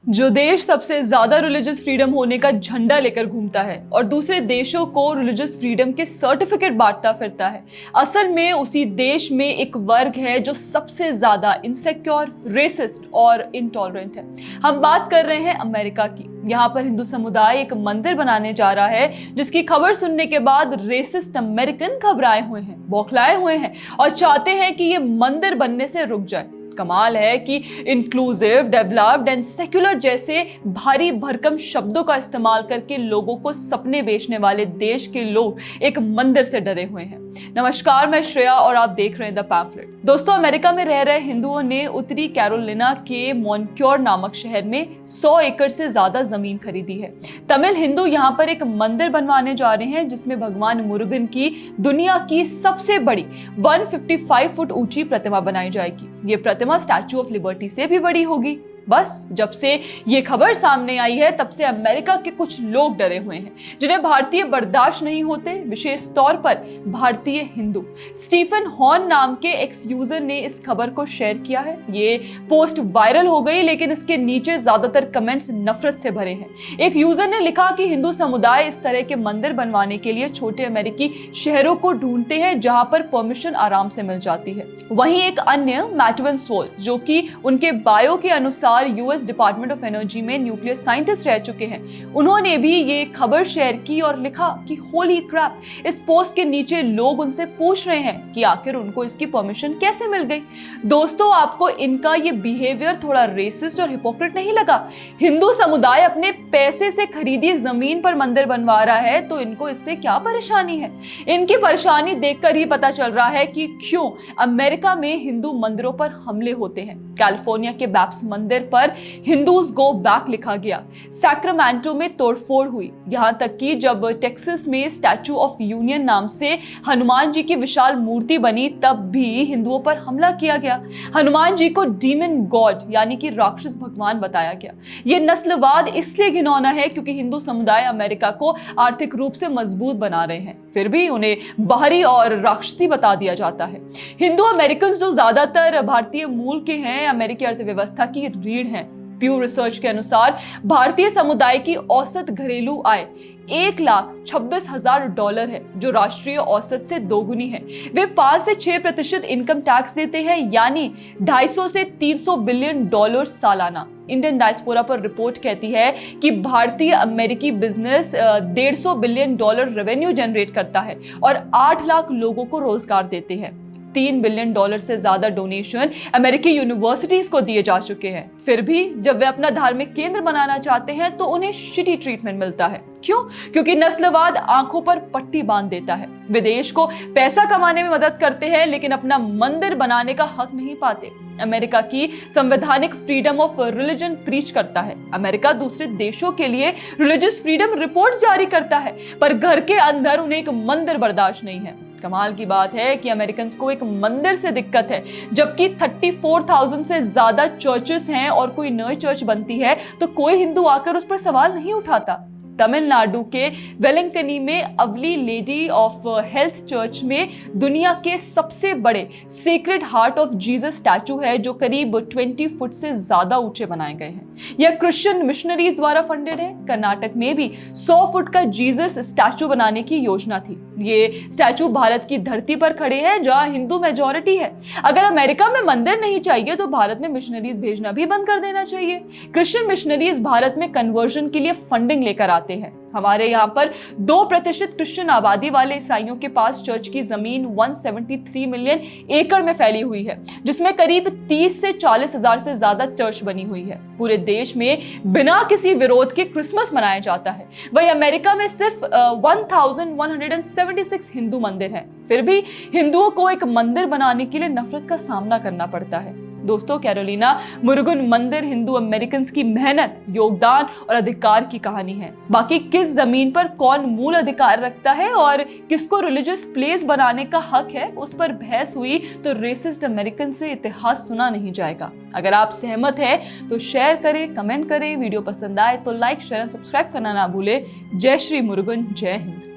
जो देश सबसे ज्यादा रिलीजियस फ्रीडम होने का झंडा लेकर घूमता है और दूसरे देशों को रिलीजियस फ्रीडम के सर्टिफिकेट बांटता फिरता है, असल में उसी देश में एक वर्ग है जो सबसे ज्यादा इनसिक्योर, रेसिस्ट और इंटॉलरेंट है। हम बात कर रहे हैं अमेरिका की। यहाँ पर हिंदू समुदाय एक मंदिर बनाने जा रहा है, जिसकी खबर सुनने के बाद रेसिस्ट अमेरिकन घबराए हुए हैं, बौखलाए हुए हैं और चाहते हैं कि ये मंदिर बनने से रुक जाए। कमाल है कि इंक्लूसिव, डेवलप्ड एंड सेक्युलर जैसे भारी भरकम शब्दों का इस्तेमाल करके लोगों को सपने बेचने वाले देश के लोग एक मंदिर से डरे हुए हैं। नमस्कार, मैं श्रेया और आप देख रहे हैं द पैम्फलेट। दोस्तों, अमेरिका में रह रहे हिंदुओं ने उत्तरी कैरोलिना के मॉन्क्योर नामक शहर में 100 एकड़ से ज्यादा जमीन खरीदी है। तमिल हिंदू यहाँ पर एक मंदिर बनवाने जा रहे हैं, जिसमें भगवान मुरुगन की दुनिया की सबसे बड़ी 155 फुट ऊंची प्रतिमा बनाई जाएगी। ये प्रतिमा स्टैचू ऑफ लिबर्टी से भी बड़ी होगी। बस जब से ये खबर सामने आई है, तब से अमेरिका के कुछ लोग डरे हुए हैं, जिन्हें भारतीय बर्दाश्त नहीं होते, विशेष तौर पर भारतीय हिंदू। स्टीफन हॉर्न नाम के एक्स यूजर ने इस खबर को शेयर किया है। ये पोस्ट वायरल हो गई, लेकिन इसके नीचे ज्यादातर कमेंट्स नफरत से भरे हैं। एक यूजर ने लिखा कि हिंदू समुदाय इस तरह के मंदिर बनवाने के लिए छोटे अमेरिकी शहरों को ढूंढते हैं, जहां पर परमिशन आराम से मिल जाती है। वहीं एक अन्य मैटवन सोल, जो कि उनके बायो के अनुसार यूएस डिपार्टमेंट ऑफ एनर्जी में न्यूक्लियर साइंटिस्ट रह चुके हैं, उन्होंने भी ये खबर शेयर की और लिखा कि होली क्रैप, इस पोस्ट के नीचे लोग उनसे पूछ रहे हैं कि आखिर उनको इसकी परमिशन कैसे मिल गई। दोस्तों, आपको इनका ये बिहेवियर थोड़ा रेसिस्ट और हिपोक्रेट नहीं लगा? हिंदू समुदाय अपने पैसे से खरीदी जमीन पर मंदिर बनवा रहा है, तो इनको इससे क्या परेशानी है? इनकी परेशानी देखकर ही पता चल रहा है कि क्यों अमेरिका में हिंदू मंदिरों पर हमले होते हैं। कैलिफोर्निया के बैप्टिस्ट मंदिर पर हिंदूज गो बैक लिखा गया। सैक्रामेंटो में तोड़फोड़ हुई, यहां तक कि जब टेक्सास में स्टैचू ऑफ यूनियन नाम से हनुमान जी की विशाल मूर्ति बनी, तब भी हिंदुओं पर हमला किया गया। हनुमान जी को डीमन गॉड यानी कि राक्षस भगवान बताया गया। यह नस्लवाद इसलिए घिनौना है क्योंकि हिंदू समुदाय अमेरिका को आर्थिक रूप से मजबूत बना रहे हैं, फिर भी उन्हें बाहरी और राक्षसी बता दिया जाता है। हिंदू अमेरिकन जो ज्यादातर भारतीय मूल के हैं, अमेरिकी अर्थव्यवस्था की रीढ़ हैं। प्यू रिसर्च के अनुसार भारतीय समुदाय की औसत घरेलू आय $1,26,000 है, जो राष्ट्रीय औसत से दोगुनी है। वे 5 से 6% इनकम टैक्स देते हैं, यानी $250 से $300 बिलियन सालाना। इंडियन डायस्पोरा पर रिपोर्ट कहती है कि भारतीय अमेरिकी बिजनेस $150 बिलियन रेवेन्यू जनरेट करता है और 8 लाख लोगों को रोजगार देते हैं। $3 बिलियन से ज्यादा डोनेशन अमेरिकी यूनिवर्सिटीज को दिए जा चुके हैं। फिर भी जब वे अपना धार्मिक केंद्र बनाना चाहते हैं, तो उन्हें शिटी ट्रीटमेंट मिलता है। क्यों? क्योंकि नस्लवाद आंखों पर पट्टी बांध देता है। वे देश को पैसा कमाने में मदद करते हैं, लेकिन अपना मंदिर बनाने का हक नहीं पाते। अमेरिका की संवैधानिक फ्रीडम ऑफ रिलीजन प्रीच करता है। अमेरिका दूसरे देशों के लिए रिलीजियस फ्रीडम रिपोर्ट जारी करता है, पर घर के अंदर उन्हें एक मंदिर बर्दाश्त नहीं है। कमाल की बात है कि अमेरिकन को एक मंदिर से दिक्कत है, जबकि 34,000 से ज्यादा चर्चेस हैं और कोई नई चर्च बनती है तो कोई हिंदू आकर उस पर सवाल नहीं उठाता। तमिलनाडु के वेलंकनी में अवली लेडी ऑफ हेल्थ चर्च में दुनिया के सबसे बड़े sacred heart of Jesus statue है, जो करीब 20 फुट से ज्यादा ऊंचे बनाए गए हैं। यह क्रिश्चियन मिशनरीज द्वारा फंडेड है। कर्नाटक में भी 100 फुट का जीसस स्टैचू बनाने की योजना थी। ये स्टैचू भारत की धरती पर खड़े हैं, जहां हिंदू मेजॉरिटी है। अगर अमेरिका में मंदिर नहीं चाहिए, तो भारत में मिशनरीज भेजना भी बंद कर देना चाहिए। क्रिश्चियन मिशनरीज भारत में कन्वर्जन के लिए फंडिंग लेकर आते हैं। हमारे यहाँ पर 2% क्रिश्चियन आबादी वाले ईसाइयों के पास चर्च की जमीन 173 मिलियन एकड़ में फैली हुई है, जिसमें करीब 30 से 40 हजार से ज्यादा चर्च बनी हुई है। पूरे देश में बिना किसी विरोध के क्रिसमस मनाया जाता है। वहीं अमेरिका में सिर्फ 1176 हिंदू मंदिर हैं। फिर भी हिंदुओं को एक मंदिर बनाने के लिए नफरत का सामना करना पड़ता है। दोस्तों, कैरोलिना मुरुगन मंदिर हिंदू अमेरिकन की मेहनत, योगदान और अधिकार की कहानी है। बाकी किस जमीन पर कौन मूल अधिकार रखता है और किसको रिलीजियस प्लेस बनाने का हक है, उस पर बहस हुई तो रेसिस्ट अमेरिकन से इतिहास सुना नहीं जाएगा। अगर आप सहमत हैं तो शेयर करें, कमेंट करें। वीडियो पसंद आए तो लाइक, शेयर और सब्सक्राइब करना ना भूले। जय श्री मुरुगन, जय हिंद।